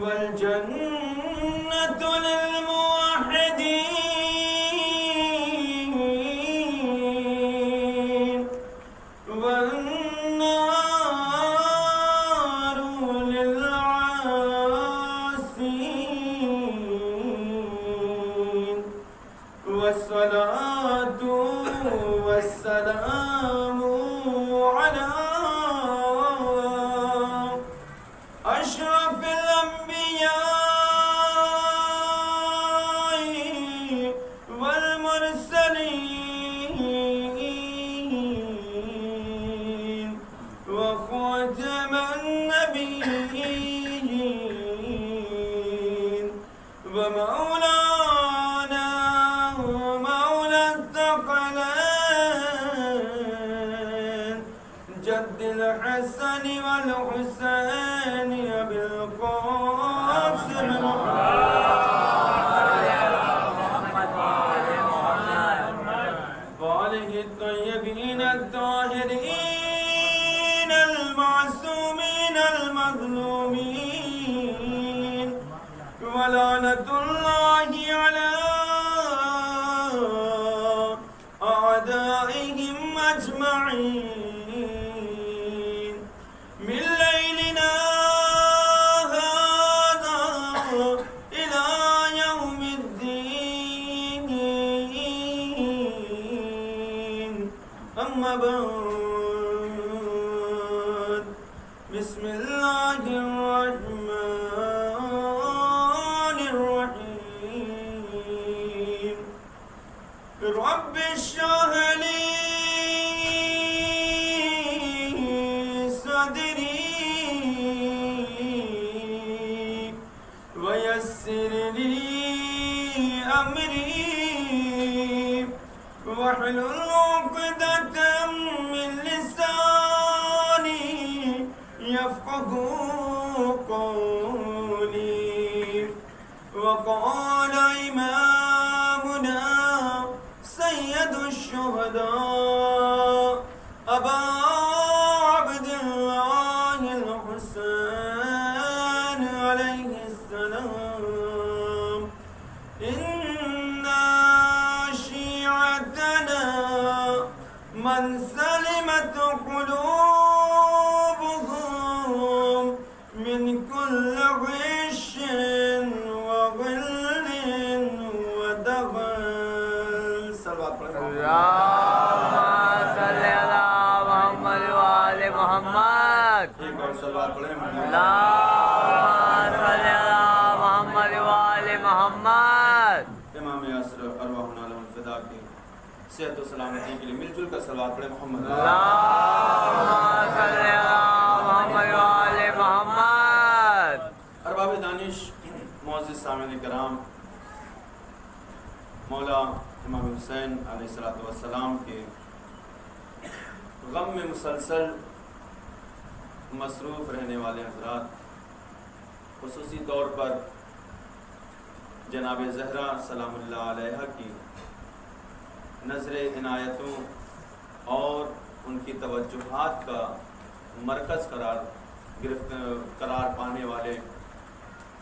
والجنة للموحدين والنار للعاصين والصلاة والسلام على أشرف الأنبياء والمرسلين وخاتم النبيين ومولانا مولى الثقلين جد الحسن والحسين أبي القاسم وآله الطيبين الطاهرين المعصومين المظلومين ولعنة الله على أعدائهم أجمعين من ليلنا هذا إلى يوم الدين أما بعد بسم الله الرحمن الرحيم رب اشرح لي صدري ويسر لي أمري واحلل عقدة من لساني يفقه قولي وقال إمامنا سيد الشهداء أبا عبد الله الحسين عليه السلام إن شيعتنا من سلمت قلوبهم من كل غش وغل ودغل صلوات اللهم صل على محمد وآل محمد ایک اور صلوات پڑھیں اللهم صل على محمد وآل محمد امام یاسر ارواحنا لهم فدا کی صحت و سلامتی کے لیے مل جل کر صلوات پڑھیں محمد اللهم صل على محمد وآل محمد ارباب دانش معزز سامعین کرام مولا امام حسین علیہ السلام کے غم میں مسلسل مصروف رہنے والے حضرات خصوصی طور پر جناب زہرا سلام اللہ علیہ کی نظر عنایتوں اور ان کی توجہات کا مرکز قرار پانے والے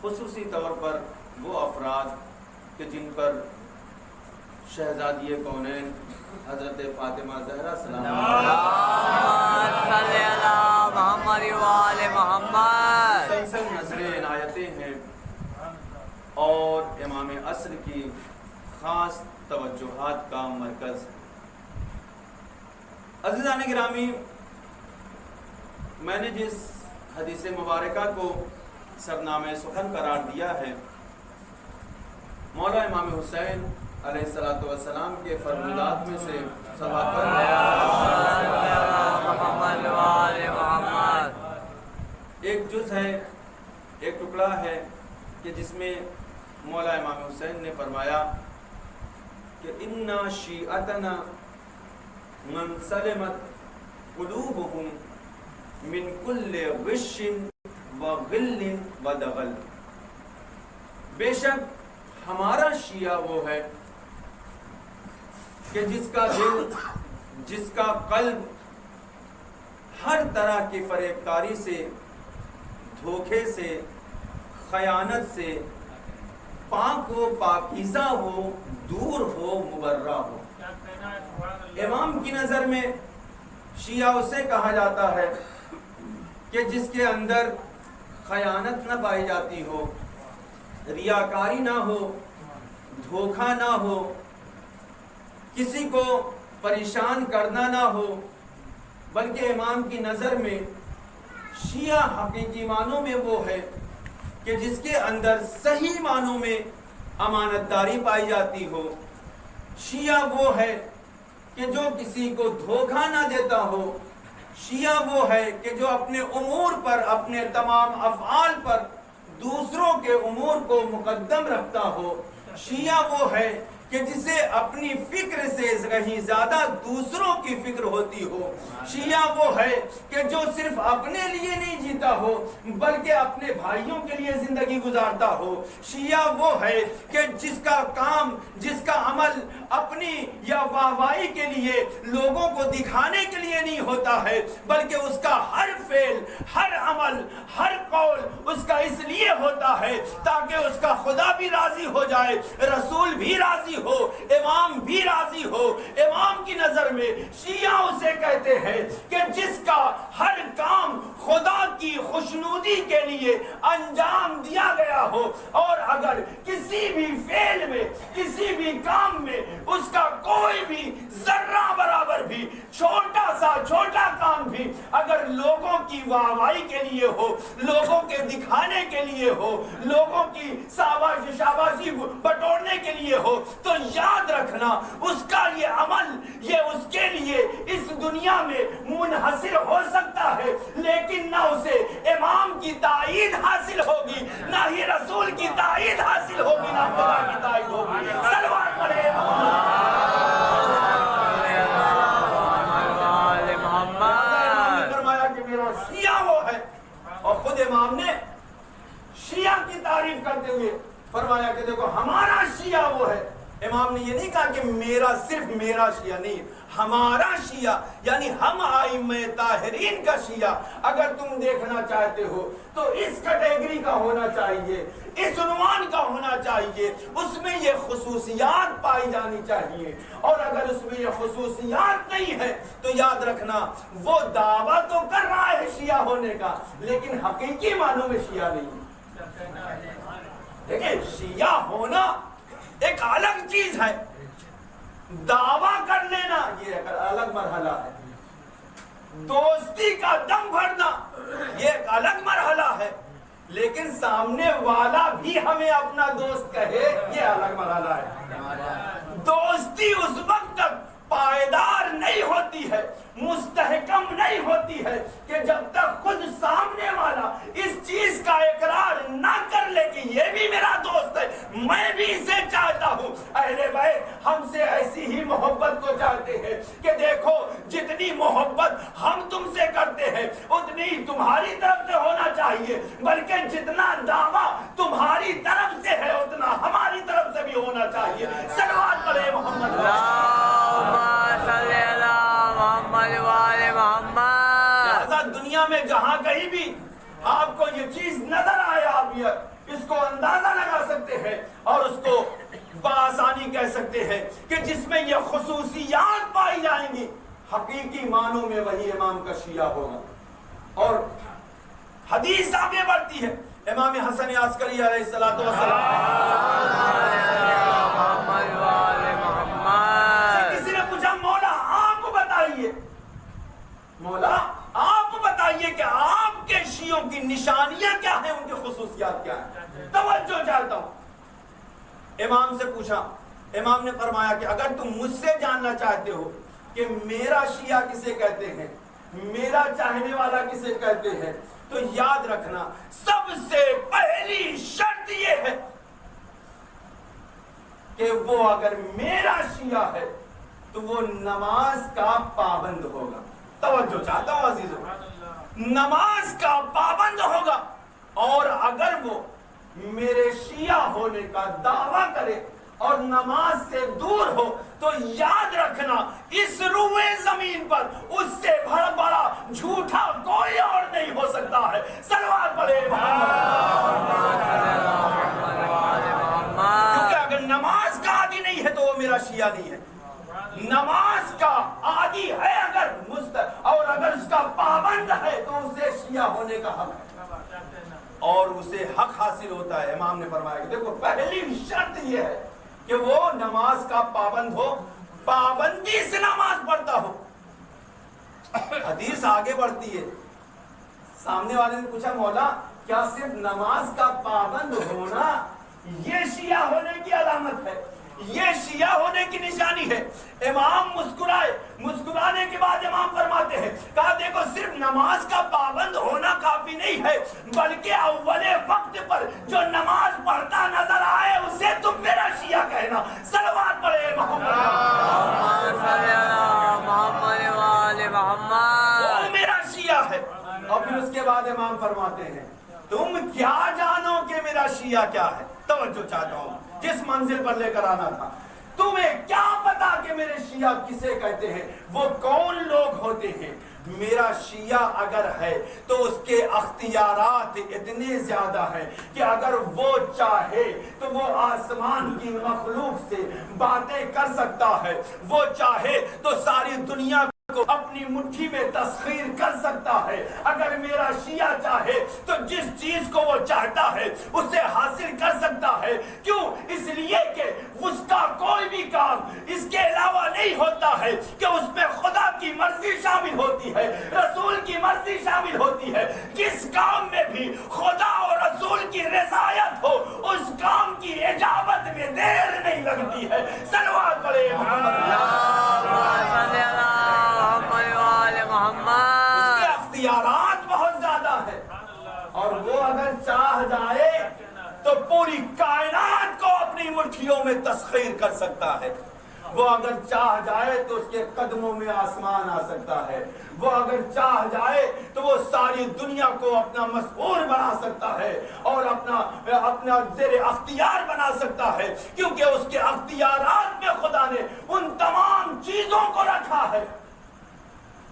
خصوصی طور پر وہ افراد کہ جن پر شہزادی کونین حضرت فاطمہ زہرا سلام اللهم صل على محمد وآل محمد مسلسل نظر عنایتیں ہیں اور امام عصر کی خاص توجہات کا مرکز. عزیزان گرامی، میں نے جس حدیث مبارکہ کو سرنامہ سخن قرار دیا ہے مولا امام حسین علیہ السلام کے فرمودات میں سے محمد وآل محمد ایک جز ہے، ایک ٹکڑا ہے کہ جس میں مولا امام حسین نے فرمایا کہ اِنَّ شِیعَتَنَا مَنْ سَلِمَتْ قُلُوبُهُمْ مِنْ كُلِّ غِشٍّ وَغِلٍّ وَدَغَلٍ. بے شک ہمارا شیعہ وہ ہے کہ جس کا دل، جس کا قلب ہر طرح کی فریب کاری سے، دھوکے سے خیانت سے پاک ہو، پاکیزہ ہو، دور ہو، مبرہ ہو۔ امام کی نظر میں شیعہ اسے کہا جاتا ہے کہ جس کے اندر خیانت نہ پائی جاتی ہو، ریاکاری نہ ہو، دھوکہ نہ ہو، کسی کو پریشان کرنا نہ ہو، بلکہ امام کی نظر میں شیعہ حقیقی معنوں میں وہ ہے کہ جس کے اندر صحیح معنوں میں امانت داری پائی جاتی ہو۔ شیعہ وہ ہے کہ جو کسی کو دھوکہ نہ دیتا ہو۔ شیعہ وہ ہے کہ جو اپنے امور پر، اپنے تمام افعال پر دوسروں کے امور کو مقدم رکھتا ہو۔ شیعہ وہ ہے کہ جسے اپنی فکر سے کہیں زیادہ دوسروں کی فکر ہوتی ہو۔ شیعہ وہ ہے کہ جو صرف اپنے لیے نہیں جیتا ہو بلکہ اپنے بھائیوں کے لیے زندگی گزارتا ہو۔ شیعہ وہ ہے کہ جس کا کام، جس کا عمل اپنی یا واہوائی کے لیے، لوگوں کو دکھانے کے لیے نہیں ہوتا ہے، بلکہ اس کا ہر فعل، ہر عمل، ہر قول اس کا اس لیے ہوتا ہے تاکہ اس کا خدا بھی راضی ہو جائے، رسول بھی راضی ہو، امام بھی راضی ہو۔ امام کی نظر میں شیعہ اسے کہتے ہیں کہ جس کا ہر کام خدا کی خوشنودی کے لیے انجام دیا گیا ہو، اور اگر کسی بھی فعل میں، کسی بھی کام میں اس کا کوئی بھی ذرہ برابر بھی چھوٹا سا چھوٹا کام بھی اگر لوگوں کی واہوائی کے لیے ہو، لوگوں کے دکھانے کے لیے ہو، لوگوں کی شاباشی بٹورنے کے لیے ہو، تو یاد رکھنا اس کا یہ عمل، یہ اس کے لیے اس دنیا میں منحصر ہو سکتا ہے، لیکن نہ اسے امام کی تائید حاصل ہوگی، نہ ہی رسول کی تائید حاصل ہوگی، نہ خدا کی تائید ہوگی۔ صلوات پڑھے فرمایا کہ میرا شیعہ وہ ہے، اور خود امام نے شیعہ کی تعریف کرتے ہوئے فرمایا کہ دیکھو ہمارا شیعہ وہ ہے۔ امام نے یہ نہیں کہا کہ میرا، صرف میرا شیعہ نہیں، ہمارا شیعہ، یعنی ہم ائمہ طاہرین کا شیعہ اگر تم دیکھنا چاہتے ہو تو اس کیٹیگری کا ہونا چاہیے، اس عنوان کا ہونا چاہیے، اس میں یہ خصوصیات پائی جانی چاہیے، اور اگر اس میں یہ خصوصیات نہیں ہے تو یاد رکھنا وہ دعویٰ تو کر رہا ہے شیعہ ہونے کا، لیکن حقیقی معنوں میں شیعہ نہیں ہے۔ دیکھیں شیعہ ہونا ایک الگ چیز ہے، دعویٰ کر لینا یہ ایک الگ مرحلہ ہے، دوستی کا دم بھرنا یہ ایک الگ مرحلہ ہے، لیکن سامنے والا بھی ہمیں اپنا دوست کہے یہ الگ مرحلہ ہے۔ دوستی اس وقت تک پائیدار نہیں ہوتی ہے، مستحکم نہیں ہوتی ہے کہ جب تک خود سامنے والا اس چیز کا اقرار نہ کر لے کہ یہ بھی میرا دوست ہے، میں بھی اسے چاہتا ہوں۔ اہل بیت ہم سے ایسی ہی محبت کو چاہتے ہیں کہ دیکھو جتنی محبت ہم تم سے کرتے ہیں اتنی تمہاری طرف سے ہونا چاہیے، بلکہ جتنا دعویٰ تمہاری طرف سے ہے اتنا ہماری طرف سے بھی ہونا چاہیے۔ صلوات پڑھے محمد دنیا میں جہاں کہیں بھی آپ کو یہ چیز نظر آئے، آپ یہ اس کو اندازہ لگا سکتے ہیں اور اس کو بآسانی کہہ سکتے ہیں کہ جس میں یہ خصوصیات پائی جائیں گی حقیقی معنوں میں وہی امام کا شیعہ ہوگا۔ اور حدیث آگے بڑھتی ہے، امام حسن عسکری علیہ الصلوۃ والسلام کسی نے پوچھا مولا آپ بتائیے، مولا آپ بتائیے کہ آپ کے شیعوں کی نشانیاں کیا ہیں، ان کی خصوصیات کیا ہیں، توجہ چاہتا ہوں۔ امام سے پوچھا، امام نے فرمایا کہ اگر تم مجھ سے جاننا چاہتے ہو کہ میرا شیعہ کسے کہتے ہیں، میرا چاہنے والا کسے کہتے ہیں، تو یاد رکھنا سب سے پہلی شرط یہ ہے کہ وہ اگر میرا شیعہ ہے تو وہ نماز کا پابند ہوگا۔ توجہ چاہتا ہوں عزیزوں، نماز کا پابند ہوگا، اور اگر وہ میرے شیعہ ہونے کا دعویٰ کرے اور نماز سے دور ہو تو یاد رکھنا اس روئے زمین پر اس سے بڑا جھوٹا کوئی اور نہیں ہو سکتا ہے. صلوات پڑھے کیونکہ اگر نماز کا عادی نہیں ہے تو وہ میرا شیعہ نہیں ہے. نماز کا عادی ہے اگر اور اگر اس کا پابند ہے تو اسے شیعہ ہونے کا حق ہے اور اسے حق حاصل ہوتا ہے. امام نے فرمایا کہ دیکھو پہلی شرط یہ ہے کہ وہ نماز کا پابند ہو, پابندی سے نماز پڑھتا ہو. حدیث آگے بڑھتی ہے. سامنے والے نے پوچھا مولا کیا صرف نماز کا پابند ہونا یہ شیعہ ہونے کی علامت ہے, یہ شیعہ ہونے کی نشانی ہے؟ امام مسکرائے. مسکرانے کے بعد امام فرماتے ہیں کہا دیکھو صرف نماز کا پابند ہونا کافی نہیں ہے بلکہ اول وقت پر جو نماز پڑھتا نظر آئے اسے تم میرا شیعہ کہنا. صلوات پڑھے وہ میرا شیعہ ہے. اور پھر اس کے بعد امام فرماتے ہیں تم کیا جانو کہ میرا شیعہ کیا ہے. توجہ چاہتا ہوں, جس منزل پر لے کر آنا تھا. تمہیں کیا پتا کہ میرے شیعہ کسے کہتے ہیں, وہ کون لوگ ہوتے ہیں؟ میرا شیعہ اگر ہے تو اس کے اختیارات اتنے زیادہ ہیں کہ اگر وہ چاہے تو وہ آسمان کی مخلوق سے باتیں کر سکتا ہے, وہ چاہے تو ساری دنیا کو اپنی مٹھی میں تسخیر کر سکتا ہے. اگر میرا شیعہ چاہے تو جس چیز کو وہ چاہتا ہے اسے حاصل کر سکتا ہے. کیوں؟ اس لیے کہ اس کا کوئی بھی کام اس کے علاوہ نہیں ہوتا ہے کہ اس میں خدا کی مرضی شامل ہوتی ہے, رسول کی مرضی شامل ہوتی ہے. جس کام میں بھی خدا اور رسول کی رضایت ہو اس کام کی اجابت میں دیر نہیں لگتی ہے. صلوات پڑھے اس کے اختیارات بہت زیادہ ہے اور وہ اگر چاہ جائے تو پوری کائنات کو اپنی مٹھیوں میں تسخیر کر سکتا ہے. وہ اگر چاہ جائے تو اس کے قدموں میں آسمان آ سکتا ہے. وہ اگر چاہ جائے تو وہ ساری دنیا کو اپنا مسحور بنا سکتا ہے اور اپنا زیر اختیار بنا سکتا ہے, کیونکہ اس کے اختیارات میں خدا نے ان تمام چیزوں کو رکھا ہے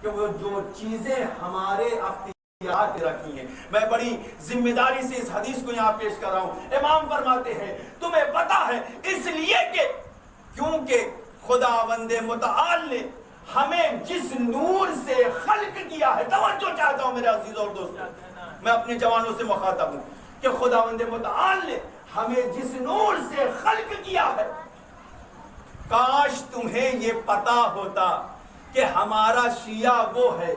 کہ وہ جو چیزیں ہمارے اختیارات رکھی ہیں. میں بڑی ذمہ داری سے اس حدیث کو یہاں پیش کر رہا ہوں. امام فرماتے ہیں تمہیں پتا ہے اس لیے کہ کیونکہ خداوند متعال نے ہمیں جس نور سے خلق کیا ہے. توجہ چاہتا ہوں میرے عزیز اور دوستوں, میں اپنے جوانوں سے مخاطب ہوں کہ خداوند متعال نے ہمیں جس نور سے خلق کیا ہے, کاش تمہیں یہ پتا ہوتا کہ ہمارا شیعہ وہ ہے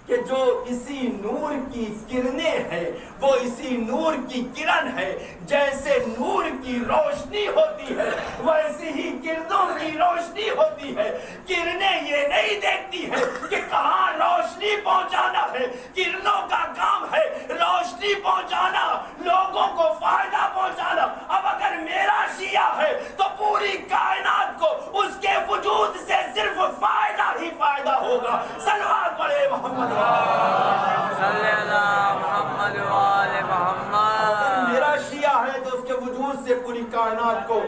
کہ جو اسی نور کی کرنیں ہیں, وہ اسی نور کی کرن ہے. جیسے نور کی روشنی ہوتی ہے ویسے ہی کرنوں کی روشنی ہوتی ہے. کرنیں یہ نہیں دیکھتی ہے کہ کہاں روشنی پہنچانا ہے, کرنوں کا کام ہے روشنی پہنچانا, لوگوں کو فائدہ پہنچانا. اب اگر میرا شیعہ ہے تو پوری کائنات کو اس کے وجود سے صرف فائدہ ہی فائدہ ہوگا. صلوات پڑھے محمد صلی اللہ محمد وآل محمد. میرا شیعہ ہے تو اس کے وجود سے پوری کائنات کو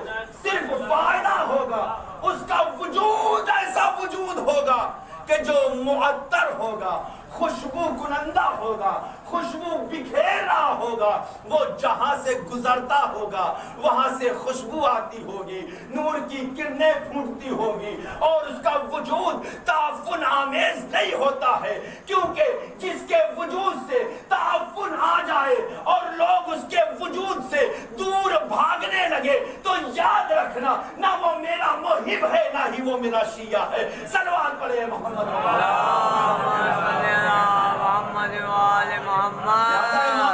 صرف فائدہ ہوگا. اس کا وجود ایسا وجود ہوگا کہ جو معطر ہوگا, خوشبو کنندہ ہوگا, خوشبو بکھیر رہا ہوگا. وہ جہاں سے گزرتا ہوگا وہاں سے خوشبو آتی ہوگی, نور کی کرنیں پھوٹتی ہوگی اور اس کا وجود تعفن آمیز نہیں ہوتا ہے. کیونکہ جس کے وجود سے تعفن آ جائے اور لوگ اس کے وجود سے دور بھاگنے لگے تو یاد رکھنا نہ وہ میرا محب ہے نہ ہی وہ میرا شیعہ ہے. صلوات پڑھے محمد امام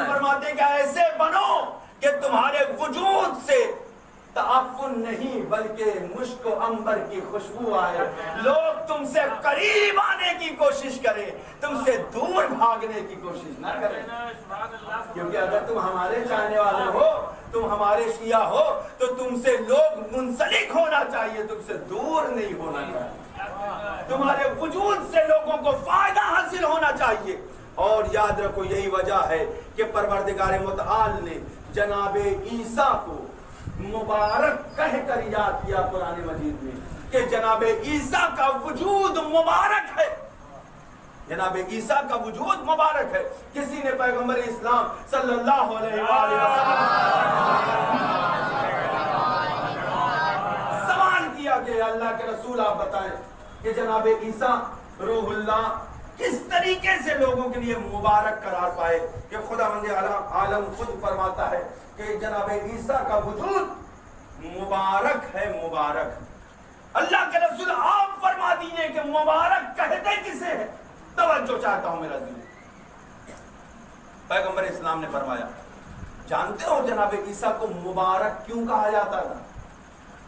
فرماتے ہیں کہ ایسے بنو کہ تمہارے وجود سے تعفن نہیں بلکہ مشک و عنبر کی خوشبو آئے. لوگ تم سے قریب آنے کی کوشش کریں, تم سے دور بھاگنے کی کوشش نہ کریں. کیونکہ اگر تم ہمارے چاہنے والے ہو, تم ہمارے شیعہ ہو تو تم سے لوگ منسلک ہونا چاہیے, تم سے دور نہیں ہونا چاہیے. تمہارے وجود سے لوگوں کو فائدہ حاصل ہونا چاہیے. اور یاد رکھو یہی وجہ ہے کہ پروردگار متعال نے جناب عیسیٰ کو مبارک کہہ کر یاد کیا قرآن مجید میں کہ جناب عیسیٰ کا وجود مبارک ہے، جناب عیسیٰ کا وجود مبارک ہے۔ کسی نے پیغمبر اسلام صلی اللہ علیہ وآلہ وسلم سوال کیا کہ اللہ کے رسول آپ بتائیں کہ جناب عیسیٰ روح اللہ کس طریقے سے لوگوں کے لیے مبارک قرار پائے، کہ خداوند عالم خود فرماتا ہے کہ جناب عیسیٰ کا وجود مبارک ہے، مبارک۔ اللہ کے رسول آپ فرما دیجئے کہ مبارک کہتے کسے ہیں؟ توجہ چاہتا ہوں میرا دل۔ پیغمبر اسلام نے فرمایا، جانتے ہو جناب عیسیٰ کو مبارک کیوں کہا جاتا تھا؟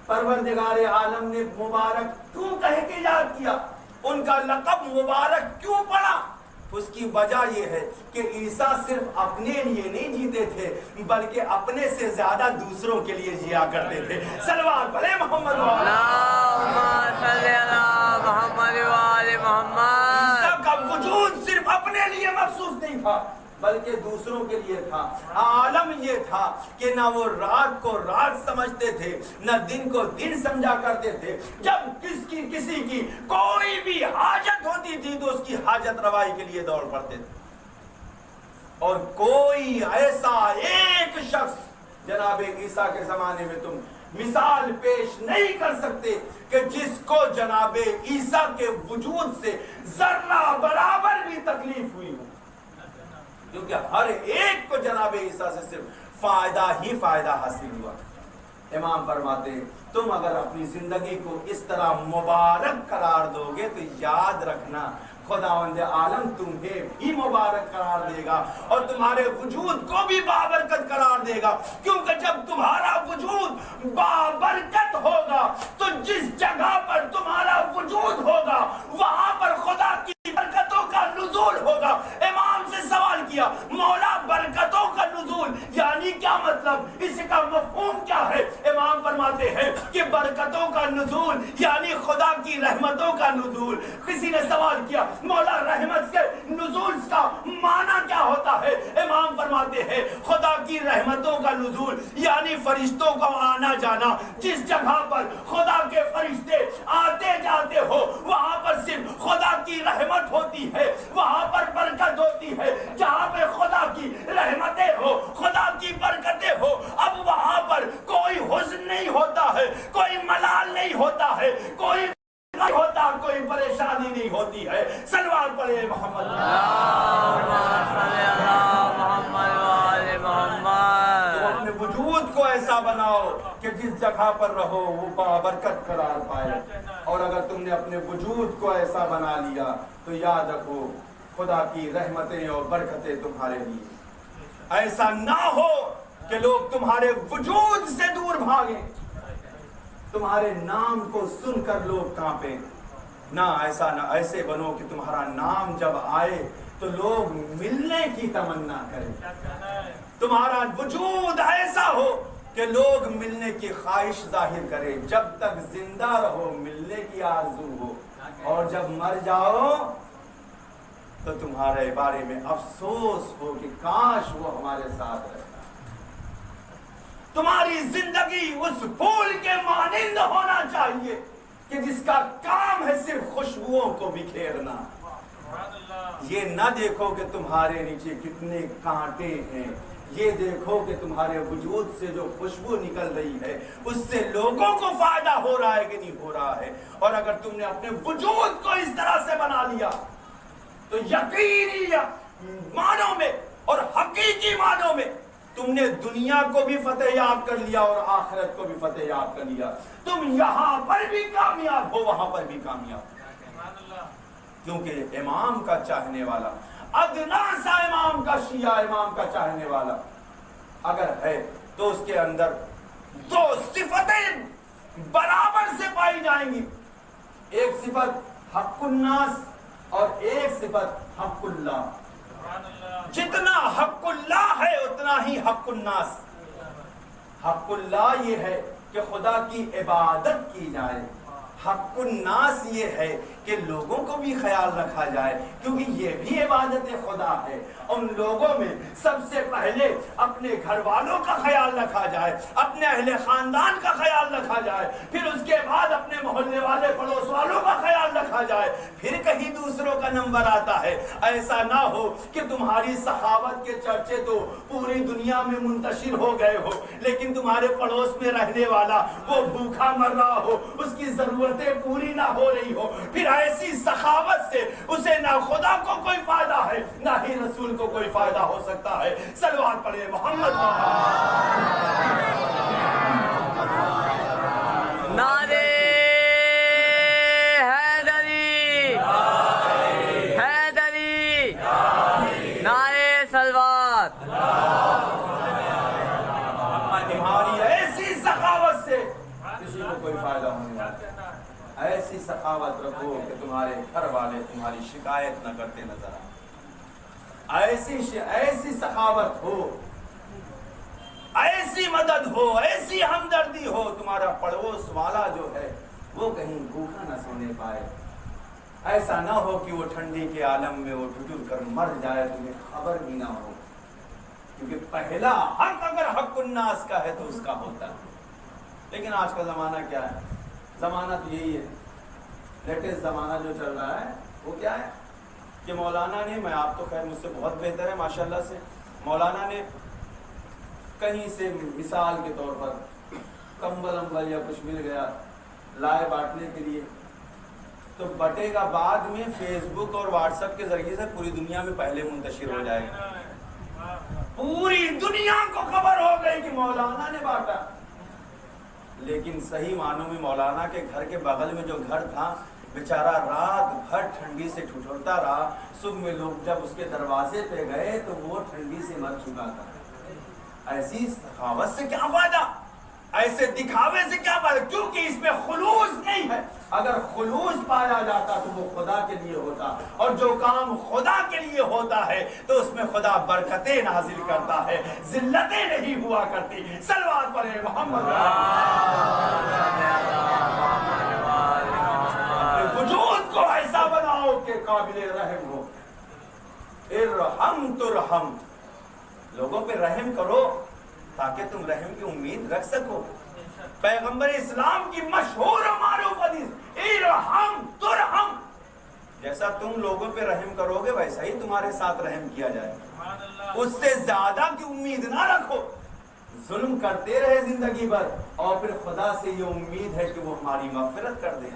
پروردگار عالم نے مبارک کیوں کہہ کے یاد کیا؟ ان کا لقب مبارک کیوں پڑا؟ اس کی وجہ یہ ہے کہ عیسیٰ صرف اپنے لیے نہیں جیتے تھے بلکہ اپنے سے زیادہ دوسروں کے لیے جیا کرتے تھے۔ صلوات پڑھیں محمد عیسیٰ کا وجود صرف اپنے لیے مخصوص نہیں تھا بلکہ دوسروں کے لیے تھا۔ عالم یہ تھا کہ نہ وہ رات کو رات سمجھتے تھے نہ دن کو دن سمجھا کرتے تھے۔ جب کسی کی کوئی بھی حاجت ہوتی تھی تو اس کی حاجت روائی کے لیے دوڑ پڑتے تھے، اور کوئی ایسا ایک شخص جناب عیسیٰ کے زمانے میں تم مثال پیش نہیں کر سکتے کہ جس کو جناب عیسیٰ کے وجود سے ذرہ برابر بھی تکلیف ہوئی ہو، کیونکہ ہر ایک کو جناب عیسیٰ سے صرف فائدہ ہی فائدہ حاصل ہوا۔ امام فرماتے ہیں تم اگر اپنی زندگی کو اس طرح مبارک قرار دو گے تو یاد رکھنا خداوند عالم تمہیں بھی مبارک قرار دے گا اور تمہارے وجود کو بھی بابرکت قرار دے گا، کیونکہ جب تمہارا وجود بابرکت ہوگا تو جس جگہ پر تمہارا وجود ہوگا وہاں پر خدا کی برکتوں کا نزول ہوگا۔ امام سے سوال کیا، مولا برکتوں کا نزول یعنی کیا مطلب، اس کا مفہوم کیا ہے؟ امام فرماتے ہیں کہ برکتوں کا نزول یعنی خدا کی رحمتوں کا نزول۔ کسی نے سوال کیا مولا رحمت کے نزول کا معنی کیا ہوتا ہے؟ امام فرماتے ہیں خدا کی رحمتوں کا نزول یعنی فرشتوں کا آنا جانا۔ جس جگہ پر خدا کے فرشتے آتے جاتے ہو وہاں پر صرف خدا کی رحمت ہوتی ہے، وہاں پر برکت ہوتی ہے۔ جہاں پہ خدا کی رحمتیں ہو، خدا کی برکتیں ہو، اب وہاں پر کوئی حزن نہیں ہوتا ہے، کوئی ملال نہیں ہوتا ہے، کوئی نہیں ہوتا، کوئی پریشانی نہیں ہوتی ہے۔ صلوات پڑھے محمد۔ تم اپنے وجود کو ایسا بناؤ کہ جس جگہ پر رہو وہ بابرکت قرار پائے، اور اگر تم نے اپنے وجود کو ایسا بنا لیا تو یاد رکھو خدا کی رحمتیں اور برکتیں تمہارے لیے۔ ایسا نہ ہو کہ لوگ تمہارے وجود سے دور بھاگیں، تمہارے نام کو سن کر لوگ کانپیں۔ نہ ایسے بنو کہ تمہارا نام جب آئے تو لوگ ملنے کی تمنا کریں۔ تمہارا وجود ایسا ہو کہ لوگ ملنے کی خواہش ظاہر کریں، جب تک زندہ رہو ملنے کی آرزو ہو، اور جب مر جاؤ تو تمہارے بارے میں افسوس ہو کہ کاش وہ ہمارے ساتھ رہتا۔ تمہاری زندگی اس پھول کے مانند ہونا چاہیے کہ جس کا کام ہے صرف خوشبوؤں کو بکھیرنا۔ یہ نہ دیکھو کہ تمہارے نیچے کتنے کانٹے ہیں، یہ دیکھو کہ تمہارے وجود سے جو خوشبو نکل رہی ہے اس سے لوگوں کو فائدہ ہو رہا ہے کہ نہیں ہو رہا ہے۔ اور اگر تم نے اپنے وجود کو اس طرح سے بنا لیا تو یقینی معنوں میں اور حقیقی معنوں میں تم نے دنیا کو بھی فتح یاب کر لیا اور آخرت کو بھی فتح یاب کر لیا۔ تم یہاں پر بھی کامیاب ہو، وہاں پر بھی کامیاب، کیونکہ امام کا چاہنے والا، ادنا سا امام کا شیعہ امام کا چاہنے والا اگر ہے تو اس کے اندر دو صفتیں برابر سے پائی جائیں گی، ایک صفت حق الناس اور ایک صفت حق اللہ۔ جتنا حق اللہ ہے اتنا ہی حق الناس۔ حق اللہ یہ ہے کہ خدا کی عبادت کی جائے، حق الناس یہ ہے کہ لوگوں کو بھی خیال رکھا جائے، کیونکہ یہ بھی عبادت خدا ہے۔ ان لوگوں میں سب سے پہلے اپنے گھر والوں کا خیال رکھا جائے، اپنے اہل خاندان کا خیال رکھا جائے، پھر اس کے بعد اپنے محلے والے پڑوس والوں کا خیال رکھا جائے، پھر کہیں دوسروں کا نمبر آتا ہے۔ ایسا نہ ہو کہ تمہاری سخاوت کے چرچے تو پوری دنیا میں منتشر ہو گئے ہو، لیکن تمہارے پڑوس میں رہنے والا وہ بھوکا مر رہا ہو، اس کی ضرورتیں پوری نہ ہو رہی ہو، پھر ایسی سخاوت سے اسے نہ خدا کو کوئی فائدہ ہے نہ ہی رسول کو کوئی فائدہ ہو سکتا ہے۔ صلوات پڑھیں محمد نعرے حیدری، حیدری، نعرے صلوات۔ تمہاری ایسی سخاوت سے کسی کو کوئی فائدہ ہونے والا، ایسی سخاوت رکھو کہ تمہارے گھر والے تمہاری شکایت نہ کرتے نظر آئے، ایسی سخاوت ہو، ایسی مدد ہو، ایسی ہمدردی ہو، تمہارا پڑوس والا جو ہے وہ کہیں بھوکا نہ سونے پائے۔ ایسا نہ ہو کہ وہ ٹھنڈی کے عالم میں وہ ٹھٹر کر مر جائے، تمہیں خبر بھی نہ ہو، کیونکہ پہلا حق اگر حق الناس کا ہے تو اس کا ہوتا ہے۔ لیکن آج کا زمانہ کیا ہے؟ زمانہ تو یہی ہے، لیٹسٹ زمانہ جو چل رہا ہے وہ کیا ہے کہ مولانا نے، میں آپ تو خیر مجھ سے بہت بہتر ہے ماشاءاللہ سے، مولانا نے کہیں سے مثال کے طور پر کمبل امبل یا کچھ مل گیا لائے بانٹنے کے لیے، تو بٹے گا بعد میں فیس بک اور واٹس ایپ کے ذریعے سے پوری دنیا میں پہلے منتشر ہو جائے گا، پوری دنیا کو خبر ہو گئی کہ مولانا نے بانٹا۔ لیکن صحیح معنوں میں مولانا کے گھر کے بغل میں جو گھر تھا بیچارہ رات بھر ٹھنڈی سے ٹھٹھرتا رہا، صبح میں لوگ جب اس کے دروازے پہ گئے تو وہ ٹھنڈی سے مر چکا تھا۔ ایسی سخاوت سے کیا فائدہ، ایسے دکھاوے سے کیا فائدہ، کیونکہ اس میں خلوص نہیں ہے۔ اگر خلوص پایا جاتا تو وہ خدا کے لیے ہوتا، اور جو کام خدا کے لیے ہوتا ہے تو اس میں خدا برکتیں نازل کرتا ہے، ذلتیں نہیں ہوا کرتی۔ صلوات پڑھیں محمد۔ وجود کو ایسا بناؤ کہ قابل رحم ہو۔ ارحم ترحم، لوگوں پہ رحم کرو تاکہ تم رحم کی امید رکھ سکو۔ پیغمبر اسلام کی مشہور و معروف حدیث ارحم ترحم، جیسا تم لوگوں پہ رحم کرو گے ویسا ہی تمہارے ساتھ رحم کیا جائے گا، اس سے زیادہ کی امید نہ رکھو۔ ظلم کرتے رہے زندگی بھر اور پھر خدا سے یہ امید ہے کہ وہ ہماری مغفرت کر دے،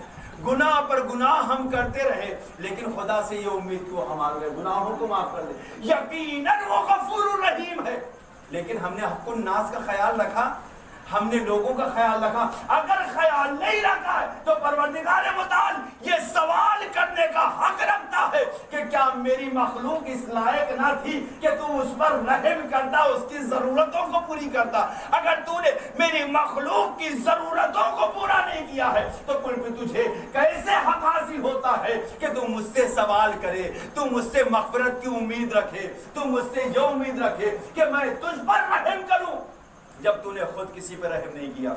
گناہ پر گناہ ہم کرتے رہے لیکن خدا سے یہ امید کہ وہ ہمارے گناہوں کو معاف کر دے۔ یقیناً وہ غفور الرحیم ہے، لیکن ہم نے حق الناس کا خیال رکھا، ہم نے لوگوں کا خیال رکھا۔ اگر خیال نہیں رکھا ہے تو پروردگار متعال یہ سوال کرنے کا حق رکھتا ہے کہ کیا میری مخلوق اس لائق نہ تھی کہ تو اس پر رحم کرتا، اس کی ضرورتوں کو پوری کرتا؟ اگر تو نے میری مخلوق کی ضرورتوں کو پورا نہیں کیا ہے تو پھر تجھے کیسے حق حاصل ہوتا ہے کہ تو مجھ سے سوال کرے، تو مجھ سے مغفرت کی امید رکھے، تو مجھ سے یہ امید رکھے کہ میں تجھ پر رحم کروں جب تو نے خود کسی پہ رحم نہیں کیا۔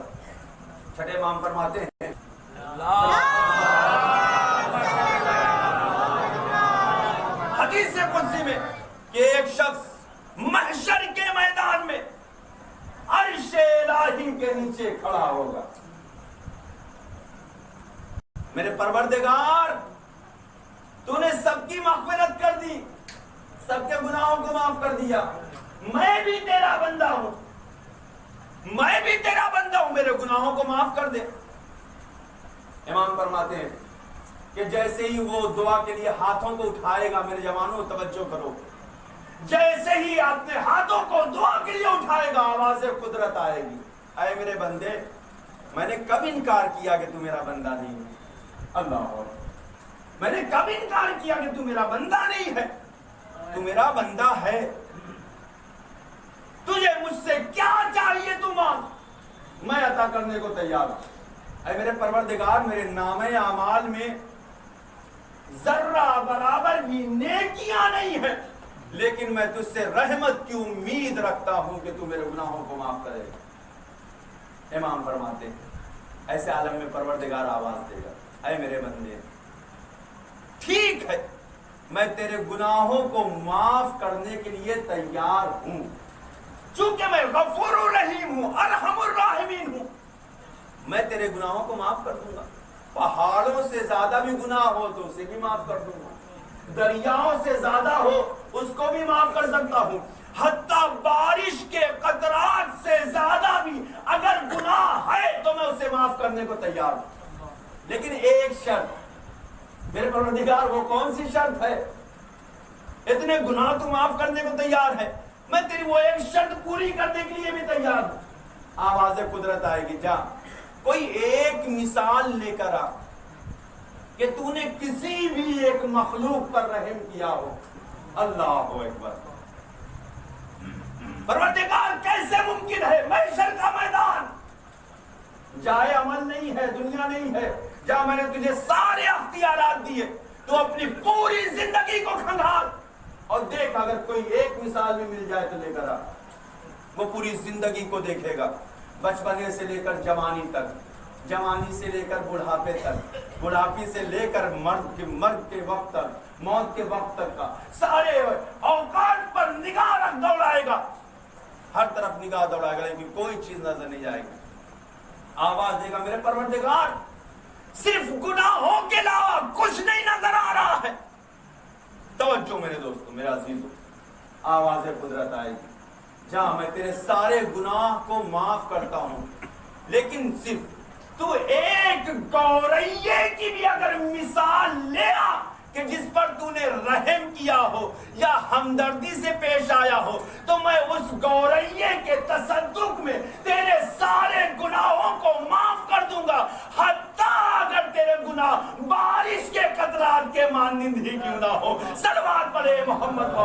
چھٹے امام فرماتے ہیں حدیث قدسی میں کہ ایک شخص محشر کے میدان میں عرش الہی کے نیچے کھڑا ہوگا، میرے پروردگار تو نے سب کی مغفرت کر دی، سب کے گناہوں کو معاف کر دیا، میں بھی تیرا بندہ ہوں، میں بھی تیرا بندہ ہوں، میرے گناہوں کو معاف کر دے۔ امام فرماتے ہیں کہ جیسے ہی وہ دعا کے لیے ہاتھوں کو اٹھائے گا، میرے جوانوں توجہ کرو، جیسے ہی اپنے ہاتھوں کو دعا کے لیے اٹھائے گا آواز قدرت آئے گی، اے میرے بندے میں نے کب انکار کیا کہ تو میرا بندہ نہیں ہے؟ اللہ، میں نے کب انکار کیا کہ تو میرا بندہ نہیں ہے؟ تو میرا بندہ ہے، تجھے مجھ سے کیا چاہیے تو مانگ، میں عطا کرنے کو تیار ہوں۔ اے میرے پروردگار میرے نامہ اعمال میں ذرہ برابر بھی نیکیاں نہیں ہیں، لیکن میں تجھ سے رحمت کی امید رکھتا ہوں کہ تو میرے گناہوں کو معاف کرے۔ امام فرماتے ہیں ایسے عالم میں پروردگار آواز دے گا، اے میرے بندے ٹھیک ہے میں تیرے گناہوں کو معاف کرنے کے لیے تیار ہوں، چونکہ میں غفور الرحیم ہوں، ارحم الراحمین ہوں، میں تیرے گناہوں کو معاف کر دوں گا۔ پہاڑوں سے زیادہ بھی گناہ ہو تو اسے بھی معاف کر دوں گا، دریاؤں سے زیادہ ہو اس کو بھی معاف کر سکتا ہوں، حتیٰ بارش کے قطرات سے زیادہ بھی اگر گناہ ہے تو میں اسے معاف کرنے کو تیار ہوں، لیکن ایک شرط، میرے پروردگار وہ کون سی شرط ہے؟ اتنے گناہ تو معاف کرنے کو تیار ہے، میں تیری وہ ایک شرط پوری کرنے کے لیے بھی تیار ہوں۔ آواز قدرت آئے گی، جا کوئی ایک مثال لے کر آ کہ تو نے کسی بھی ایک مخلوق پر رحم کیا ہو۔ اللہ اکبر، پروردگار کیسے ممکن ہے؟ محشر کا میدان، جائے عمل نہیں ہے، دنیا نہیں ہے، جہاں میں نے تجھے سارے اختیارات دیے، تو اپنی پوری زندگی کو کھنگال اور دیکھ، اگر کوئی ایک مثال بھی مل جائے تو لے کر آ۔ وہ پوری زندگی کو دیکھے گا، بچپنے سے لے کر جوانی تک، جوانی سے لے کر بڑھاپے تک، بڑھاپی سے لے کر مرگ کے وقت تک، موت کے وقت تک کا سارے اوقات پر نگاہ رکھ دوڑائے گا، ہر طرف نگاہ دوڑائے گا، لیکن کوئی چیز نظر نہیں جائے گی۔ آواز دے گا، میرے پروردگار صرف گناہوں کے علاوہ کچھ نہیں نظر آ رہا ہے۔ توجہ میرے دوستو، میرے عزیزو، آواز قدرت آئے گی، جہاں میں تیرے سارے گناہ کو معاف کرتا ہوں، لیکن صرف تو ایک گوریے کی بھی اگر مثال لے آ کہ جس پر تو نے رحم کیا ہو یا ہمدردی سے پیش آیا ہو، تو میں اس گوریے کے تصدق میں تیرے سارے گناہوں کو معاف کر دوں گا، حتیٰ اگر تیرے گناہ بارش کے قطرات کے مانند ہی کیوں نہ ہو۔ صلوات پڑھے محمد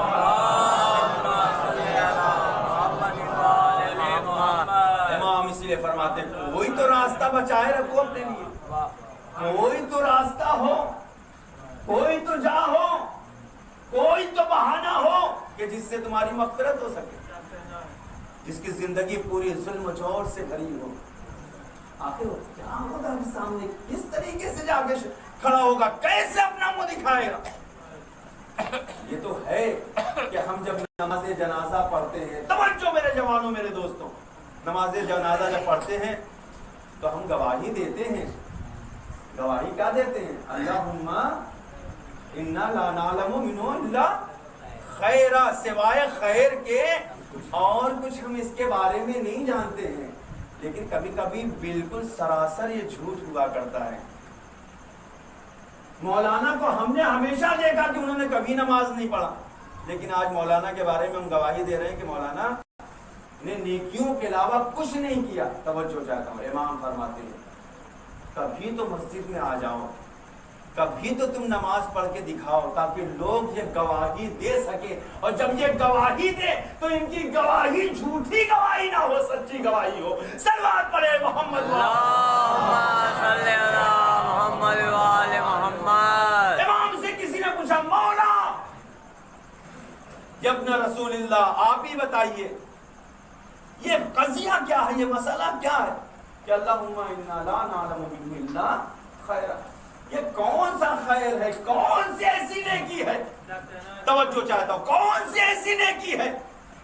امام اس لیے فرماتے کوئی تو راستہ بچائے رکھو اپنے لیے، کوئی تو راستہ ہو، کوئی تو جا ہو، کوئی تو بہانہ ہو کہ جس سے تمہاری مغفرت ہو سکے، جس کی زندگی پوری ظلم و جور سے بھری ہو۔ آخر وہ کیا ہوگا سامنے، کس طریقے سے جا کے کھڑا ہوگا، کیسے اپنا منہ دکھائے گا؟ یہ تو ہے کہ ہم جب نماز جنازہ پڑھتے ہیں، توجہ میرے جوانوں، میرے دوستوں، نماز جنازہ جب پڑھتے ہیں تو ہم گواہی دیتے ہیں۔ گواہی کیا دیتے ہیں؟ اللہم انا لا نعلم منہ الا خیرا، سوائے خیر کے اور کچھ ہم اس کے بارے میں نہیں جانتے ہیں، لیکن کبھی کبھی بالکل سراسر یہ جھوٹ ہوا کرتا ہے۔ مولانا کو ہم نے ہمیشہ دیکھا کہ انہوں نے کبھی نماز نہیں پڑھا، لیکن آج مولانا کے بارے میں ہم گواہی دے رہے ہیں کہ مولانا نے نیکیوں کے علاوہ کچھ نہیں کیا۔ توجہ چاہتا ہوں، امام فرماتے ہیں کبھی تو مسجد میں آ جاؤ، کبھی تو تم نماز پڑھ کے دکھاؤ تاکہ لوگ یہ گواہی دے سکے، اور جب یہ گواہی دے تو ان کی گواہی جھوٹی گواہی نہ ہو، سچی گواہی ہو۔ صلوات پڑھے محمد اللہم صلی علی محمد وآل محمد۔ امام سے کسی نے پوچھا مولا ابن رسول اللہ آپ ہی بتائیے یہ قضیہ کیا ہے، یہ مسئلہ کیا ہے کہ اللہم انا لا نعلم منہ الا خیرا، یہ کون سا خیر ہے، کون سی ایسی نیکی ہے؟ توجہ چاہتا ہوں، کون سی ایسی نیکی ہے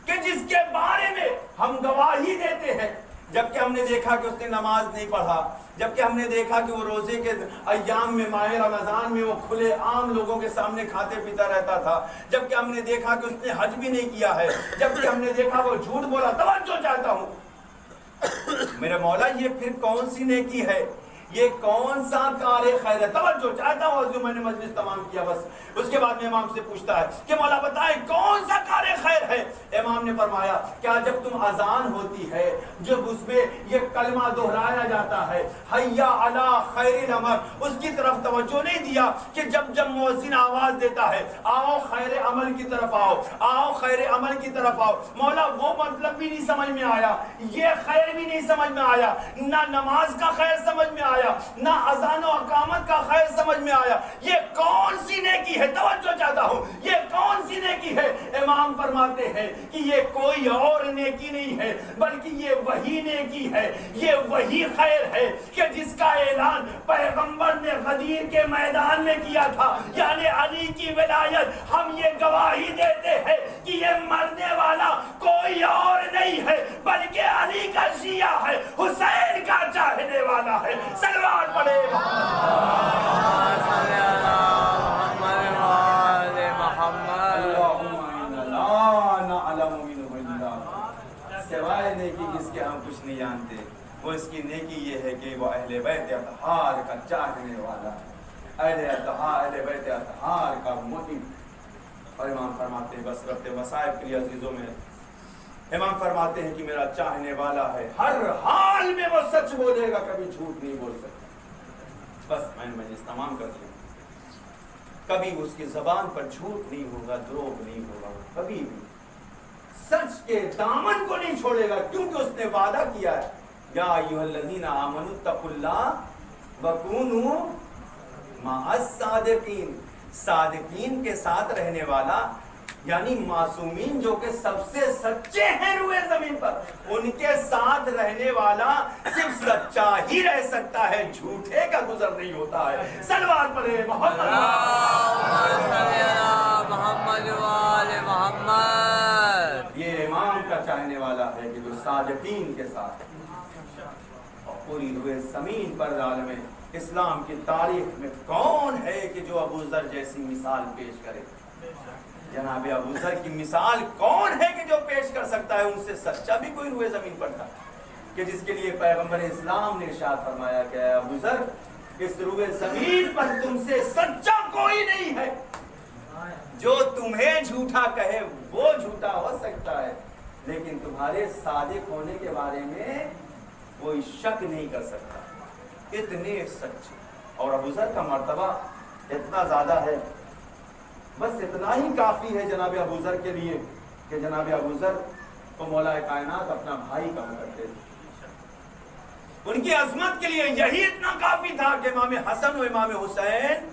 کہ جس کے بارے میں ہم گواہی دیتے ہیں، جبکہ ہم نے دیکھا کہ اس نے نماز نہیں پڑھا، جبکہ ہم نے دیکھا کہ وہ روزے کے ایام میں، ماہ رمضان میں وہ کھلے عام لوگوں کے سامنے کھاتے پیتا رہتا تھا، جبکہ ہم نے دیکھا کہ اس نے حج بھی نہیں کیا ہے، جبکہ ہم نے دیکھا وہ جھوٹ بولا۔ توجہ چاہتا ہوں میرے مولا، یہ پھر کون سی نیکی ہے، یہ کون سا کار خیر ہے؟ توجہ چاہتا ہوں، جو میں نے مجلس تمام کیا بس اس کے بعد میں امام سے پوچھتا ہے کہ مولا بتائیں کون سا کار خیر ہے؟ امام نے فرمایا کیا جب تم اذان ہوتی ہے، جب اس میں یہ کلمہ دہرایا جاتا ہے حیا علی خیر العمل، اس کی طرف توجہ نہیں دیا کہ جب جب مؤذن آواز دیتا ہے آؤ خیر عمل کی طرف آؤ، آؤ خیر عمل کی طرف آؤ، مولا وہ مطلب بھی نہیں سمجھ میں آیا، یہ خیر بھی نہیں سمجھ میں آیا، نہ نماز کا خیر سمجھ میں آیا، آیا، نہ اذان و اقامت کا خیر سمجھ میں آیا. یہ کون سی نیکی ہے؟ توجہ چاہتا ہوں، یہ کون سی نیکی ہے؟ امام فرماتے ہیں کہ یہ کوئی اور نیکی نہیں ہے بلکہ یہ وہی نیکی ہے، یہ وہی خیر ہے کہ جس کا اعلان پیغمبر نے غدیر کے میدان میں کیا تھا. یعنی علی کی ولایت، ہم یہ گواہی دیتے ہیں کہ یہ مرنے والا کوئی اور نہیں ہے بلکہ علی کا شیعہ ہے، حسین کا چاہنے والا ہے. صلوات پڑھے. سوائے نیکی جس کے ہم کچھ نہیں جانتے، وہ اس کی نیکی یہ ہے کہ وہ اہل بیت اطہار کا چاہنے والا ہے، اہل بیت اطہار کا محب. اور امام فرماتے ہیں بس ربط مصائب کے لیے عزیزوں میں، امام فرماتے ہیں کہ میرا چاہنے والا ہے، ہر حال میں وہ سچ بولے گا، کبھی جھوٹ نہیں بول سکتا. بس میں مجلس تمام کر دیا. کبھی اس کی زبان پر جھوٹ نہیں ہوگا، دروغ نہیں ہوگا، کبھی بھی سچ کے دامن کو نہیں چھوڑے گا، کیونکہ اس نے وعدہ کیا ہے یا ایھا الذین آمنوا اتقوا اللہ وکونوا مع الصادقین. صادقین کے ساتھ رہنے والا یعنی معصومین جو کہ سب سے سچے ہیں روئے زمین پر، ان کے ساتھ رہنے والا صرف سچا ہی رہ سکتا ہے، جھوٹے کا گزر نہیں ہوتا ہے. صلوات پڑھے محمد محمد. یہ امام کا چاہنے والا ہے کہ جو صادقین کے ساتھ. اور پوری روئے زمین پر عالم اسلام کی تاریخ میں کون ہے کہ جو ابو ذر جیسی مثال پیش کرے؟ جناب ابو ذر کی مثال کون ہے کہ جو پیش کر سکتا ہے؟ ان سے سچا بھی کوئی روئے زمین پر تھا کہ جس کے لیے پیغمبر اسلام نے ارشاد فرمایا کہ اے ابو ذر، اس روئے زمین پر تم سے سچا کوئی نہیں ہے. جو تمہیں جھوٹا کہے وہ جھوٹا ہو سکتا ہے، لیکن تمہارے صادق ہونے کے بارے میں کوئی شک نہیں کر سکتا. اتنے سچے. اور ابو ذر کا مرتبہ اتنا زیادہ ہے، بس اتنا ہی کافی ہے جناب ابو ذر کے لیے کہ جناب ابو ذر کو مولا کائنات اپنا بھائی کہا کرتے تھے. ان کی عظمت کے لیے یہی اتنا کافی تھا کہ امام حسن و امام حسین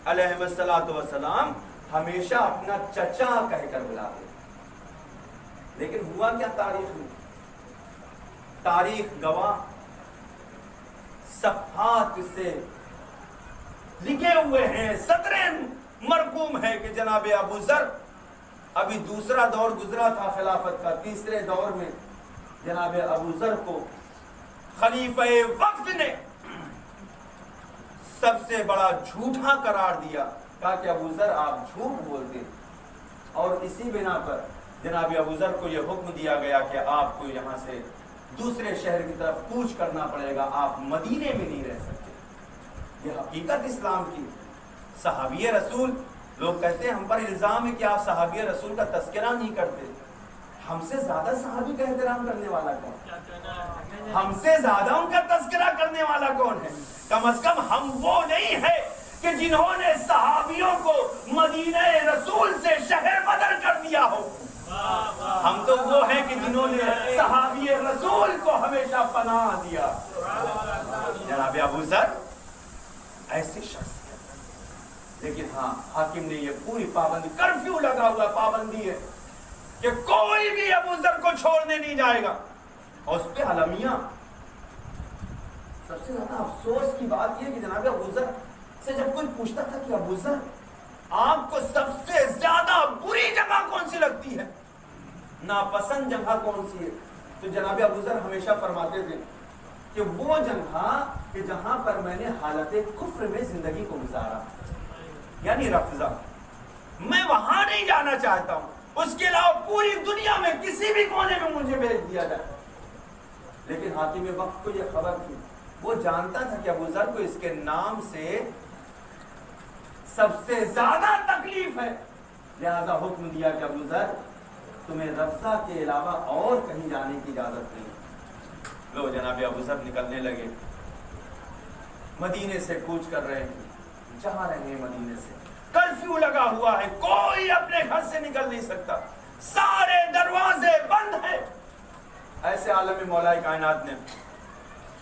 علیہ السلام ہمیشہ اپنا چچا کہہ کر بلاتے. لیکن ہوا کیا تاریخ میں؟ تاریخ گواہ صفحات سے لکھے ہوئے ہیں، سطریں مرقوم ہے کہ جناب ابو ذر ابھی دوسرا دور گزرا تھا خلافت کا. تیسرے دور میں جناب ابو ذر کو خلیفہ وقت نے سب سے بڑا جھوٹا قرار دیا، کہا کہ ابو ذر آپ جھوٹ بولتے. اور اسی بنا پر جناب ابو ذر کو یہ حکم دیا گیا کہ آپ کو یہاں سے دوسرے شہر کی طرف کوچ کرنا پڑے گا، آپ مدینے میں نہیں رہ سکتے. یہ حقیقت اسلام کی. صحابی رسول، لوگ کہتے ہیں ہم پر الزام ہے کہ آپ صحابی رسول کا تذکرہ نہیں کرتے. ہم سے زیادہ صحابی کا احترام کرنے والا کون؟ ہم سے زیادہ ان کا تذکرہ کرنے والا کون ہے؟ کم از کم ہم وہ نہیں ہے کہ جنہوں نے صحابیوں کو مدینہ رسول سے شہر بدر کر دیا ہو. ہم تو وہ ہیں کہ جنہوں نے صحابی رسول کو ہمیشہ پناہ دیا. جناب ابو ذر ایسے شخص ہے. لیکن ہاں، حاکم نے یہ پوری پابندی، کرفیو لگا ہوا پابندی ہے کہ کوئی بھی ابو ذر کو چھوڑنے نہیں جائے گا. اور اس پہ علمیہ سب سے زیادہ افسوس کی بات یہ کہ جناب ابو ذر سے جب کوئی پوچھتا تھا کہ ابو ذر آپ کو سب سے زیادہ بری جگہ کون سی لگتی ہے، ناپسند جگہ کون سی ہے، تو جناب ابو ذر ہمیشہ فرماتے تھے کہ وہ جگہ کہ جہاں پر میں نے حالت کفر میں زندگی کو گزارا، یعنی رفضہ، میں وہاں نہیں جانا چاہتا ہوں. اس کے علاوہ پوری دنیا میں کسی بھی کونے میں مجھے بھیج دیا جائے. لیکن حاکم وقت کو یہ خبر تھی، وہ جانتا تھا کہ ابو ذر کو اس کے نام سے سب سے زیادہ تکلیف ہے، لہذا حکم دیا کہ ابو ذر تمہیں رفضہ کے علاوہ اور کہیں جانے کی اجازت نہیں. لو جناب ابو ذر نکلنے لگے، مدینے سے کوچ کر رہے ہیں، جا رہے ہیں مدینے سے. کرفیو لگا ہوا ہے، کوئی اپنے گھر سے نکل نہیں سکتا، سارے دروازے بند ہیں. ایسے عالم مولا کائنات نے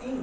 3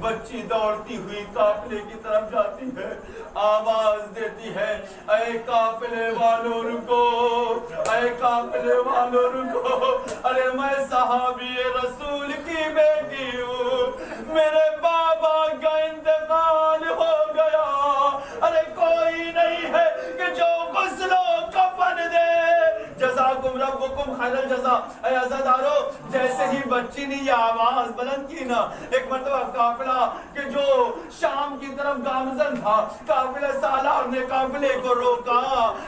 بچی دوڑتی ہوئی قافلے کی طرف جاتی ہے، آواز دیتی ہے اے قافلے والوں رکو، اے قافلے والوں رکو، ارے میں صحابی رسول کی بیٹی ہوں، میرے بابا کا انتقال ہو گیا، ارے کوئی نہیں ہے کہ جو غسل و کفن دے۔ جزاکم ربکم خیر الجزا۔ اے عزادارو، جیسے ہی بچی نے یہ آواز بلند کی نا، ایک مرتبہ قافلہ کہ جو شام کی طرف گامزن تھا، قافلہ سالار نے قافلے کو روکا،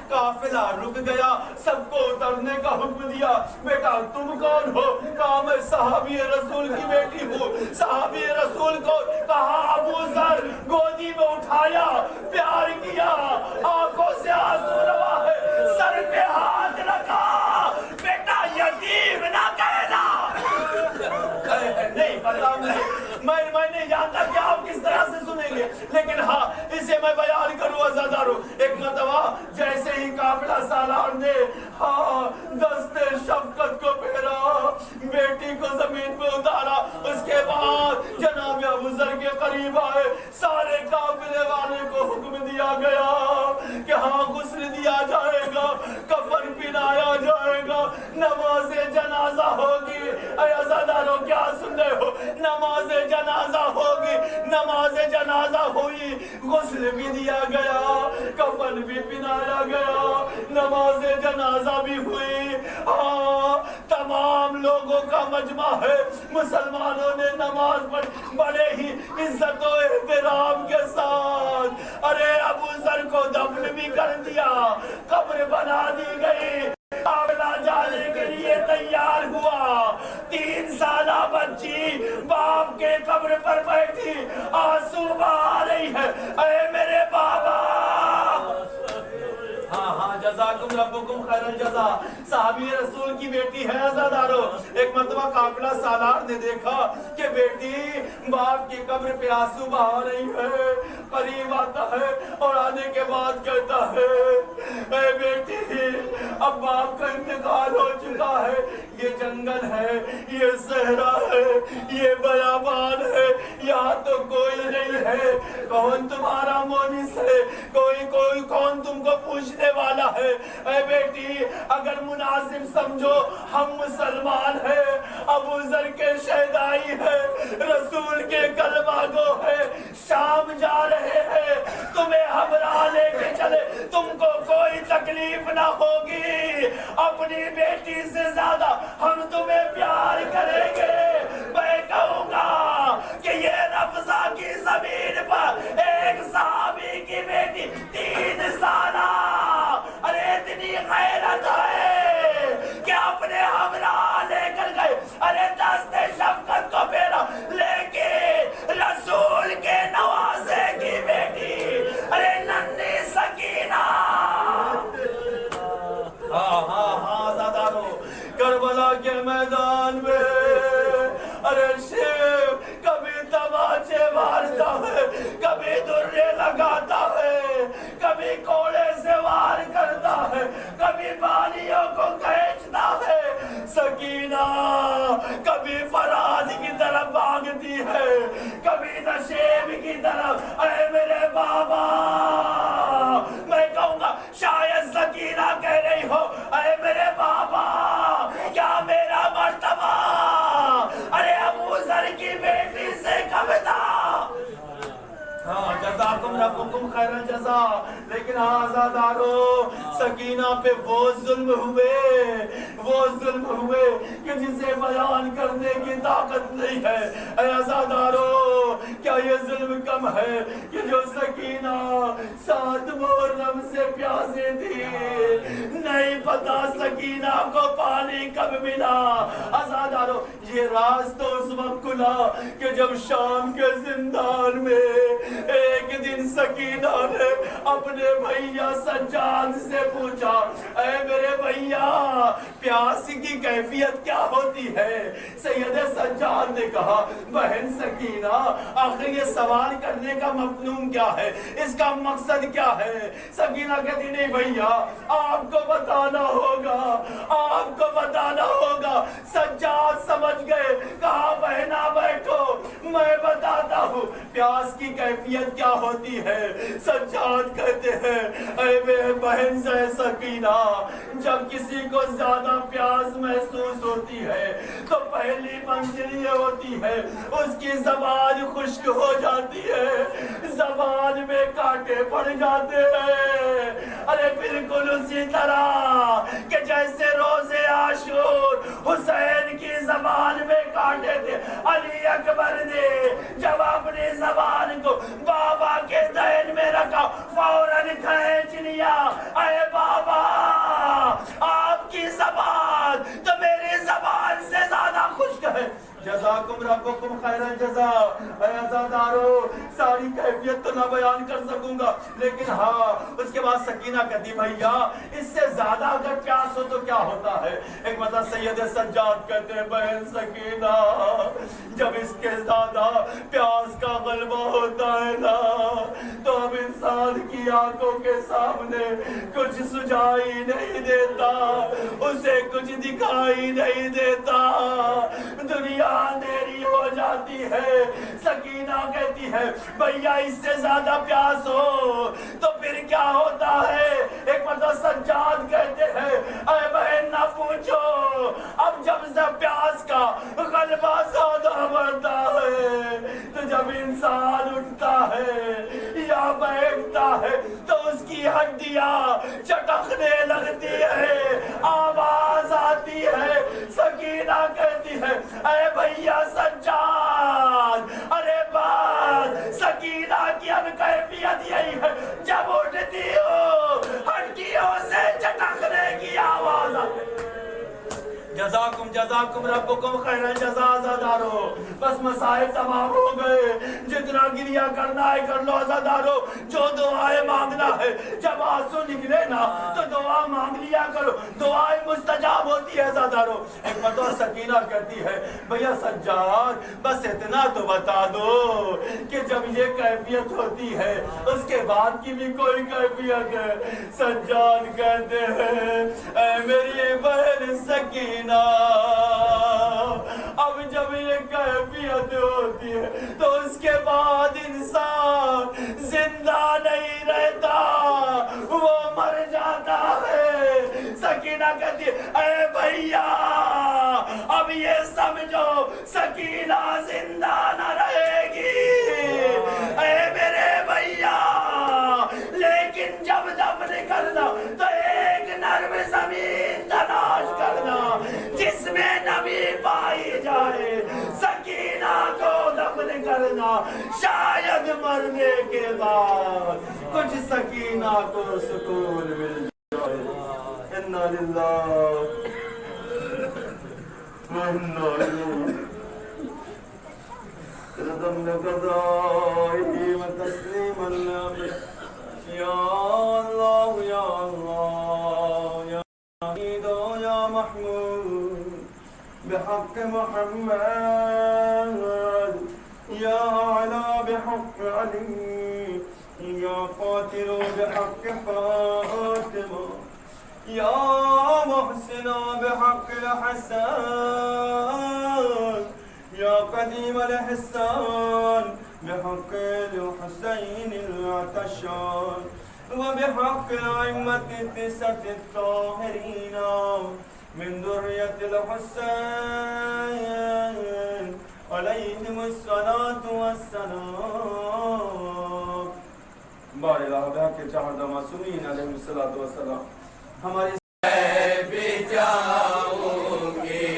قافلہ رک گیا، سب کو اترنے کا حکم دیا۔ بیٹا تم کون ہو؟ کہا میں صحابی رسول کی بیٹی ہوں۔ صحابی رسول کو کہا ابو ذر، گودی میں اٹھایا، پیار کیا، آنکھوں سے آنسو روا ہے، سر پہ ہاتھ رکھا، بیٹا یتیم نہ کہنا۔ نہیں پتا میں نہیں جانتا کہ آپ کس طرح سے سنیں گے، لیکن ہاں اسے میں بیان کروں عزادارو۔ ایک مرتبہ جیسے ہی قافلہ سالار نے دست شفقت کو پھیرا، بیٹی کو زمین پہ اتارا، اس کے بعد جناب ابو ذر کے قریب آئے، سارے قافلے والے کو حکم دیا گیا کہ ہاں غسل دیا جائے گا، کفن پہنایا جائے گا، نماز جنازہ ہوگی۔ اے عزادارو کیا سن رہے ہو؟ نماز جنازہ ہوگی، نماز جنازہ ہوئی، غسل بھی دیا گیا، کفن بھی پہنایا گیا، نماز جنازہ بھی ہوئی۔ تمام لوگوں کا مجمع ہے، مسلمانوں نے نماز پڑھی بڑے ہی عزت و احترام کے ساتھ۔ ارے ابو ذر کو دفن بھی کر دیا، قبر بنا دی گئی، قافلہ جانے کے لیے تیار ہوا۔ 3 سالہ بچی باپ کے قبر پر بیٹھی، آنسو بہا رہی ہے، اے میرے بابا۔ ہاں جزاکم ربکم خیر الجزا۔ صحابی رسول کی بیٹی ہے عزادارو۔ ایک مرتبہ قافلہ سالار نے دیکھا کہ بیٹی باپ کی قبر پہ آنسو بہا رہی ہے، قریب آتا ہے اور آنے کے بعد کہتا ہے اے بیٹی اب باپ کا انتقال ہو چکا ہے، یہ جنگل ہے، یہ صحرا ہے، یہ بیابان ہے، یہاں تو کوئی نہیں ہے، کون تمہارا مونس ہے، کوئی کون تم کو پوچھنے والا ہے؟ اے بیٹی اگر مناسب سمجھو ہم مسلمان ہیں، ابو ذر کے شہدائی ہے، رسول کے کلمہ گو ہے، شام جا رہے ہیں، تمہیں ہمراہ لے کے چلے، تم کو کوئی تکلیف نہ ہوگی، اپنی بیٹی سے زیادہ ہم تمہیں پیار کریں گے۔ میں کہوں گا کہ یہ رفضہ کی زمین پر ایک صحابی کی بیٹی 3 سالہ، ارے اتنی غیرت ہے کہ اپنے ہمراہ لے کر گئے، ارے دست شفقت کو پھیرا، لیکن رسول کے نوازے کی بیٹی، ارے ننھی سکینہ۔ ہاں زادارو، کربلا کے میدان میں ارے شیو کبھی تماچے مارتا ہے، کبھی درے لگاتا ہے، کبھی کوڑے سے وار کرتا ہے، کبھی بالیوں کو کھینچتا ہے، سکینہ کبھی فراد کی طرف بھاگتی ہے، کبھی نشیب کی طرف۔ اے میرے بابا میں کہوں گا شاید سکینہ کہہ رہی ہو اے میرے بابا کیا میرا مرتبہ ارے ابو ذر کی بیٹی سے کم تھا؟ جزاکم ربکم خیر الجزا۔ لیکن آزادارو سکینہ پہ وہ ظلم ہوئے کہ جسے بیان کرنے کی طاقت نہیں ہے۔ اے آزادارو کیا یہ ظلم کم ہے کہ جو سکینہ 7 محرم سے پیاسے تھی، نہیں پتا سکینہ کو پانی کب ملا۔ آزادارو یہ راز تو اس وقت کھلا کہ جب شام کے زندان میں ایک دن سکینہ نے اپنے بھیا سجاد سے پوچھا اے میرے بھیا پیاس کی کیفیت کیا ہوتی ہے؟ سید سجاد نے کہا بہن سکینہ آخر یہ سوال کرنے کا مفہوم کیا ہے، اس کا مقصد کیا ہے؟ سکینہ کہتی نہیں بھیا آپ کو بتانا ہوگا۔ سجاد سمجھ گئے، کہا بہنا بیٹھو میں بتاتا ہوں پیاس کی کیفیت کیا ہوتی ہے. سجاد کہتے ہیں اے میرے بہن سے سکینہ جب کسی کو زیادہ پیاس محسوس ہوتی ہے تو پہلی منزل یہ ہوتی ہے اس کی زبان خشک ہو جاتی ہے, زبان میں کانٹے پڑ جاتے ہیں. ارے بالکل اسی طرح کہ جیسے روزے عاشور حسین کی زبان میں کانٹے تھے, علی اکبر نے جب اپنی زبان کو بابا کے دہن میں رکھا فوراً کھینچ لیا. اے بابا آپ کی زبان تو میری زبان سے زیادہ خشک ہے. جزاکم ربکم خیر الجزا. اے عزادارو ساری کیفیت تو نہ بیان کر سکوں گا, لیکن ہاں اس کے بعد سکینہ کہتی بھیا اس سے زیادہ اگر پیاس ہو تو کیا ہوتا ہے. ایک مطلب سید سجاد کہتے ہیں بہن سکینہ جب اس کے زیادہ پیاس کا غلبہ ہوتا ہے نا تو اب انسان کی آنکھوں کے سامنے کچھ سجائی نہیں دیتا, اسے کچھ دکھائی نہیں دیتا, دنیا اندھیری ہو جاتی ہے. سکینہ کہتی ہے بھیا اس سے زیادہ پیاس ہو تو پھر کیا ہوتا ہے. ایک مطلب سجاد کہتے ہیں اے بہن نہ پوچھو, اب جب سے پیاس کا غلبہ زیادہ بڑھتا ہے تو جب انسان اٹھتا ہے یا بیٹھتا ہے تو اس کی ہڈیاں چٹکنے لگتی ہے, آواز آتی ہے. سکینہ کہتی ہے اے بھیا سجاد ارے بات سکینہ کی اب کیفیت یہی ہے جب اٹھتی ہو ہڈیوں سے چٹکنے کی آواز آتی ہے. جزاکم ربکم خیر الجزا. عزادارو بس مسائل تمام ہو گئے, جتنا گریہ کرنا ہے کر لو عزادارو, جو دعائیں مانگنا ہے جب آنسو نکلے نا تو دعا مانگ لیا کرو, دعائیں مستجاب ہوتی ہے عزادارو. ایک مرتبہ سکینہ کہتی ہے بھیا سجاد بس اتنا تو بتا دو کہ جب یہ کیفیت ہوتی ہے اس کے بعد کی بھی کوئی کیفیت ہے. سجاد کہتے ہیں اے میری بہن سکینہ اب جب یہ کیفیت ہوتی ہے تو اس کے بعد انسان زندہ نہیں رہتا, وہ مر جاتا ہے. سکینہ کہتی ہے اے بھیا اب یہ سمجھو سکینہ زندہ نہ رہے گی اے میرے بھیا, لیکن جب دفن کرنا تو ایک نرم زمین تلاش کرنا جس میں نبی پائی جائے. سکینہ کو دفن کرنا شاید مرنے کے بعد کچھ سکینہ کو سکون مل جائے. انا للہ وانا الیہ رضم لقضائه وتسلیما لامره. یا اللہ یا اللہ یا حمید یا محمود بحق محمد یا اعلی بحق علی یا فاتر بحق فاطمہ یا محسن بحق الحسن یا قدیم الحسان بحق الحسین العطشان وبحق الأئمة التسعة الطاهرين من ذرية الحسين عليهم الصلاة والسلام. بار الہ بحق چہردہ معصومین علیہ الصلاة والسلام. ہماری بھی جاؤں گی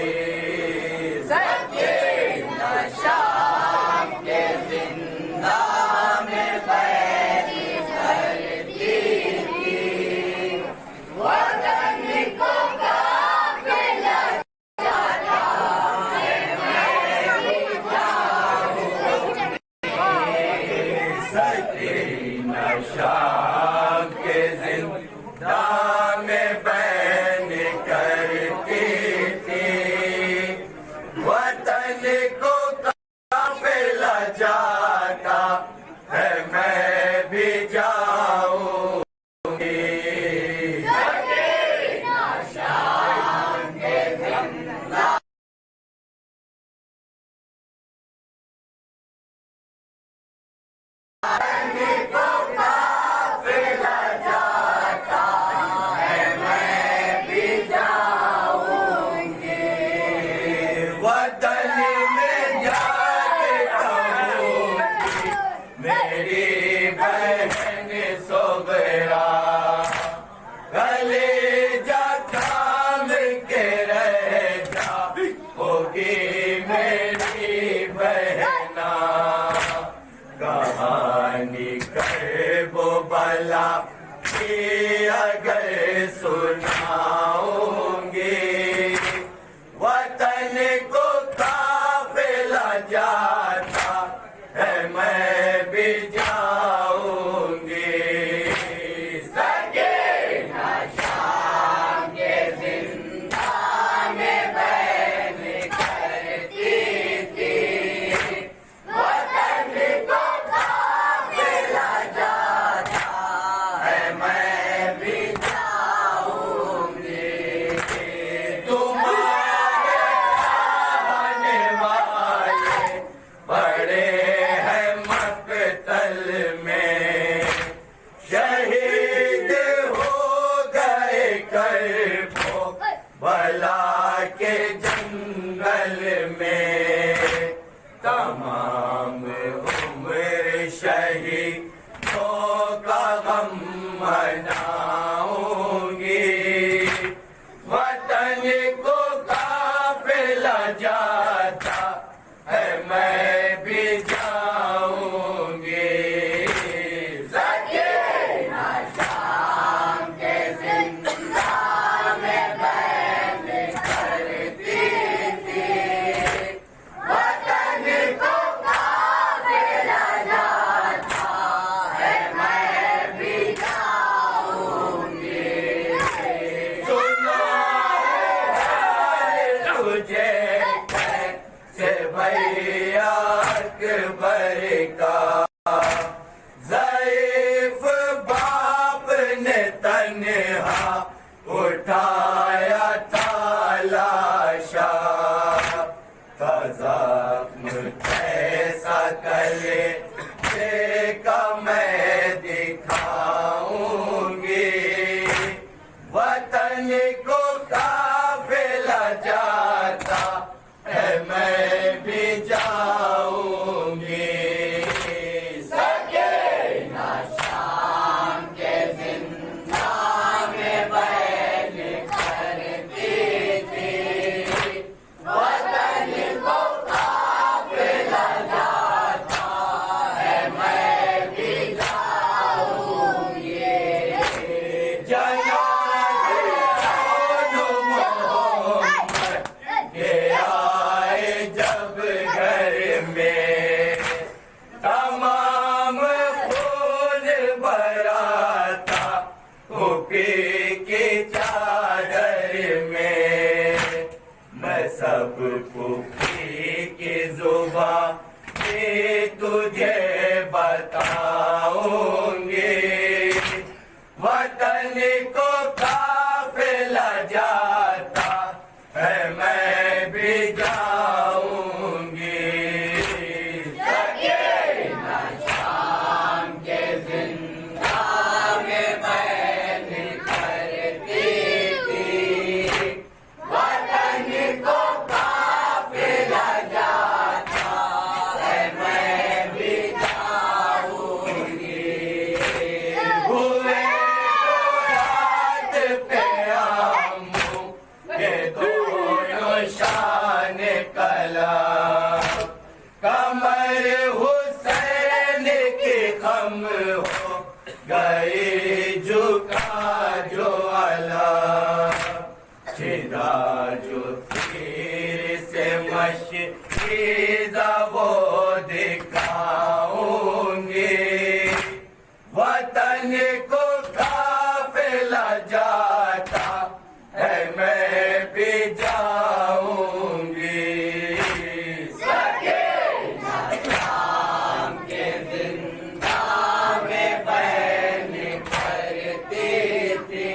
شاہ کے زندہ میں بلا کے جنگل میں تمام عمر شہیدوں کا غم مناؤں گی وطن کو قافلہ جاتا ہے میں بھی جاؤں گی اکبر کا ضعیف باپ نے تنہا اٹھایا تھا لاشا زخم کیسا کلے کا میں دکھاؤں گی وطن کو قافلہ جاتا ہے میں بھی جاؤں گی سکینہ شام کے زندہ میں بیل کرتی تھی وطن کو قافلہ جاتا ہے میں بھی جاؤں گی جناب محمد کے آئے جب گھر میں تمام خون براتا حقی کی چادر میں میں سب پھوپھی کی زبان تجھے بتاؤں گی وطن کو قافلہ جاتا ہے میں بھی جاؤں گی سکینہ شام کے زندہ میں بیل کرتی تھی وطن کو قافلہ جاتا ہے میں بھی جاؤں گی ہوئے رات پہ آموں یہ دونوں شان کلا کمر حسین کی خم ہو گئی جھکا جو علا چھڑا جو تیر سے مشکیزہ وہ دکھاؤں گی وطن کو قافلہ جاتا ہے میں بھی جاؤں گی سکینہ شام کے زندہ میں بیل کرتی تھی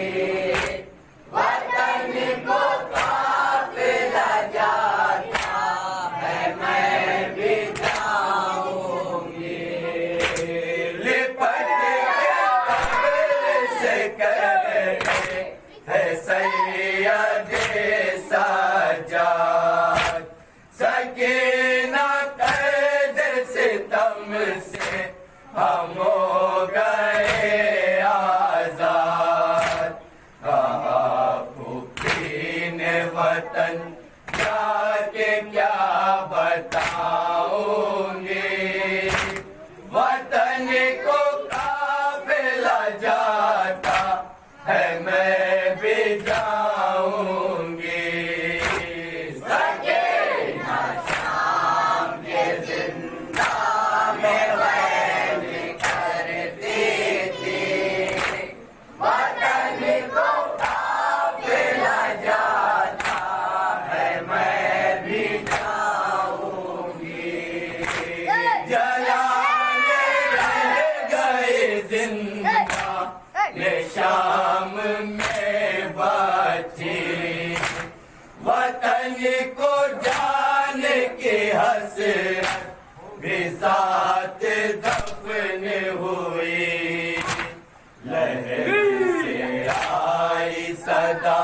وطن کو قافلہ جاتا ہے میں بھی جاؤں گی لپٹ کے قبر سے کرے ہے سید سجاد سکینہ قید ستم سے ہم ہو گئے آزاد کہا پھوپھی نے وطن جا کے کیا بتاؤں گی وطن کو قافلہ جاتا ہے میں بھی جاؤں گی سکینہ شام کے زندہ میں بیل کرتی تھی وطن کو قافلہ جاتا ہے میں بھی جاؤں گی جلانے رہ گئے زندہ یہ شام میں بچی وطن کو جان کی حسرت بھی ساتھ دفن ہوئی لہر سے آئی صدا